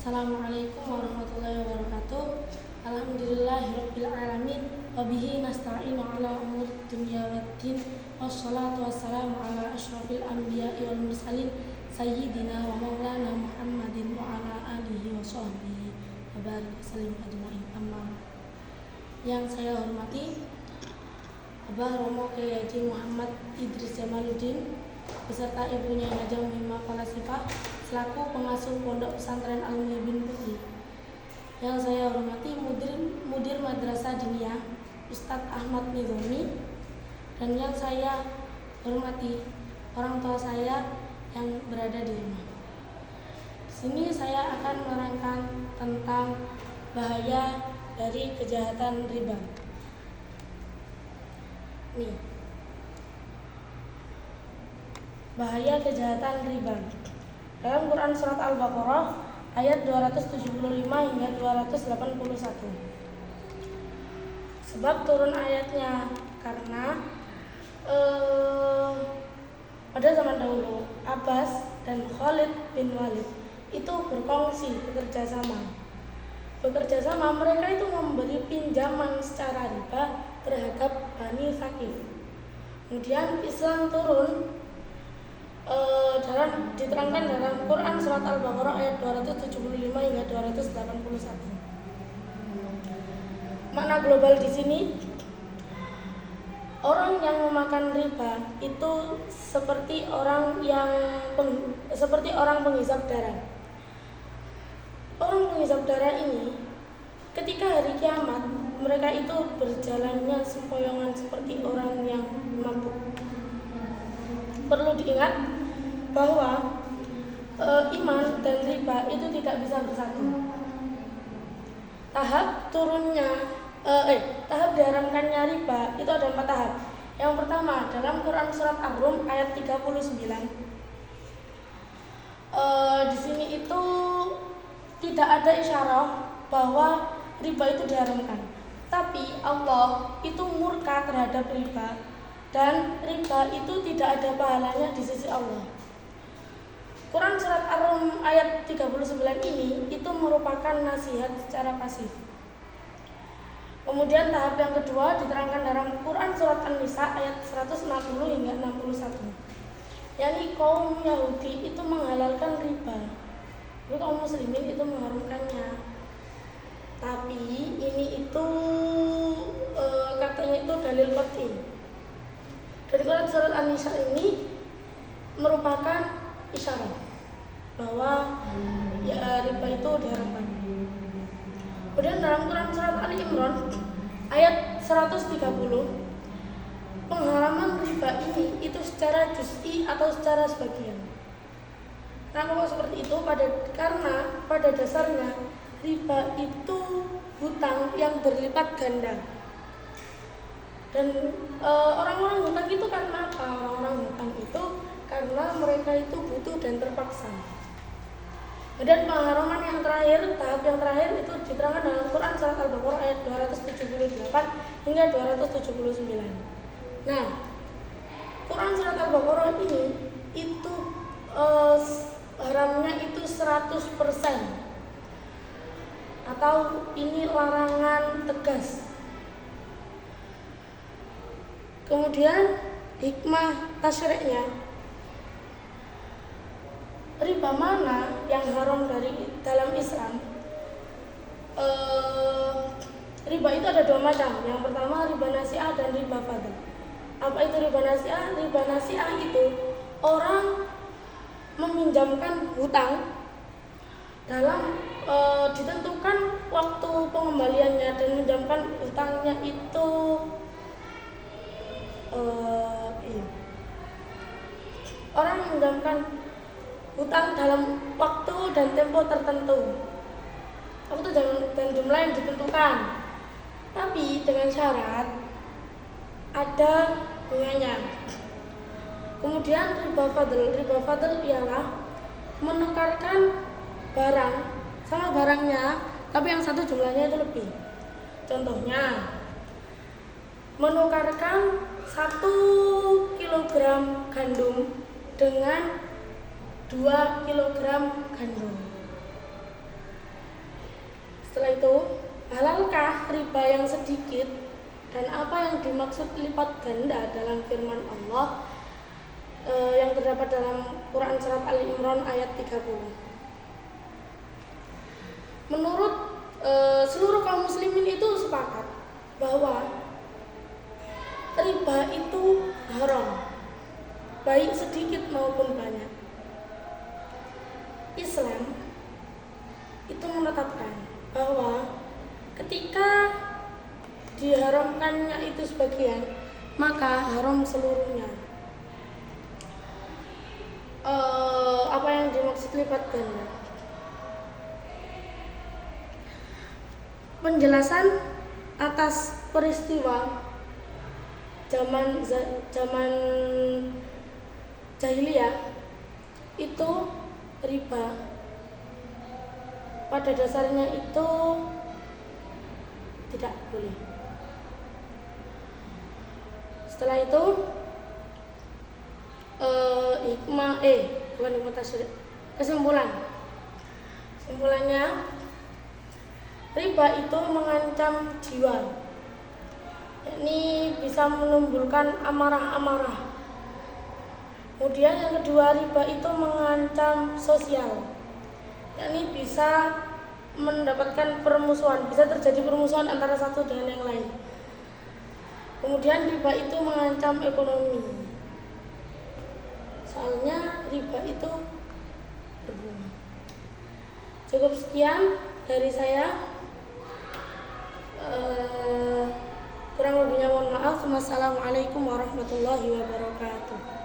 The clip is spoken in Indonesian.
Assalamualaikum warahmatullahi wabarakatuh. Alhamdulillahirabbil alamin wa bihi nasta'inu ala umuri dunya waddin. Wassalatu wassalamu ala asyrofil anbiya'i wal mursalin sayyidina wa maulana Muhammadin wa ala alihi wa sahbihi wa barik wa sallim ajma'in. Amma. Yang saya hormati Abah Romo Kyai Haji Muhammad Idris Jamaluddin beserta ibunya Hajah Muhammad Falasifah selaku pengasuh Pondok Pesantren Al-Muhibin Putri. Yang saya hormati Mudir Madrasah Diniyah Ustadz Ahmad Nizami, dan yang saya hormati orang tua saya yang berada di rumah. Di sini saya akan menerangkan tentang bahaya dari kejahatan riba. Nih. Bahaya kejahatan riba. Dalam Quran Surat Al-Baqarah ayat 275 hingga 281. Sebab turun ayatnya karena pada zaman dahulu Abbas dan Khalid bin Walid itu berkongsi bekerja sama mereka itu memberi pinjaman secara riba terhadap Bani Thaqif. Kemudian Islam turun diterangkan dalam Quran Surat Al-Baqarah ayat 275 hingga 281. Makna global di sini, orang yang memakan riba itu seperti orang penghisap darah. Orang penghisap darah ini ketika hari kiamat mereka itu berjalannya sempoyongan seperti orang yang mabuk. Perlu diingat bahwa iman dan riba itu tidak bisa bersatu. Tahap diharamkannya riba itu ada 4 tahap. Yang pertama dalam Quran Surat Ar-Rum ayat 39. Di sini itu tidak ada isyarat bahwa riba itu diharamkan. Tapi Allah itu murka terhadap riba, dan riba itu tidak ada pahalanya di sisi Allah. Quran Surat Ar-Rum ayat 39 ini itu merupakan nasihat secara pasif. Kemudian tahap yang kedua diterangkan dalam Quran Surat An-Nisa ayat 160 hingga 61. yakni kaum Yahudi itu menghalalkan riba, lalu kaum muslimin itu mengharamkannya. Tapi ini itu katanya itu dalil qat'i. Dari Quran Surat An-Nisa ini merupakan isyarat bahwa riba itu diharamkan. Kemudian dalam Quran Surat Ali Imran ayat 130, pengharaman riba ini itu secara juz'i atau secara sebagian. Kenapa kok seperti itu? Karena pada dasarnya riba itu hutang yang berlipat ganda. Dan orang-orang hutang itu karena apa? Orang-orang hutang itu karena mereka itu butuh dan terpaksa. Dan pengharaman yang terakhir, tahap yang terakhir itu diterangkan dalam Quran Surat Al-Baqarah ayat 278 hingga 279. Nah, Quran Surat Al-Baqarah ini itu haramnya itu 100%, atau ini larangan tegas. Kemudian hikmah tasyri'nya, riba mana yang haram dalam Islam? Riba itu ada 2 macam. Yang pertama riba nasi'ah dan riba fadl. Apa itu riba nasi'ah? Riba nasi'ah itu orang meminjamkan hutang dalam ditentukan waktu pengembaliannya, dan meminjamkan hutangnya itu orang meminjamkan hutang dalam waktu dan tempo tertentu, waktu dan jumlah yang ditentukan, tapi dengan syarat ada bunganya. Kemudian riba fadl ialah menukarkan barang sama barangnya, tapi yang satu jumlahnya itu lebih. Contohnya, menukarkan 1 kilogram gandum dengan 2 kilogram gandum. itu, halalkah riba yang sedikit dan apa yang dimaksud lipat ganda dalam firman Allah yang terdapat dalam Quran surat Ali Imran ayat 30. Menurut seluruh kaum muslimin itu sepakat bahwa riba itu haram, baik sedikit maupun banyak. Islam itu menetapkan bahwa ketika diharamkannya itu sebagian, maka haram seluruhnya. Apa yang dimaksud lipat ganda? Penjelasan atas peristiwa zaman jahiliyah itu riba pada dasarnya itu tidak boleh. Setelah itu kesimpulannya riba itu mengancam jiwa, yakni bisa menimbulkan amarah-amarah. Kemudian yang kedua, riba itu mengancam sosial, yakni bisa mendapatkan permusuhan, bisa terjadi permusuhan antara satu dengan yang lain. Kemudian riba itu mengancam ekonomi, soalnya riba itu berbunga. Cukup sekian dari saya. Kurang lebihnya mohon maaf. Wassalamualaikum warahmatullahi wabarakatuh.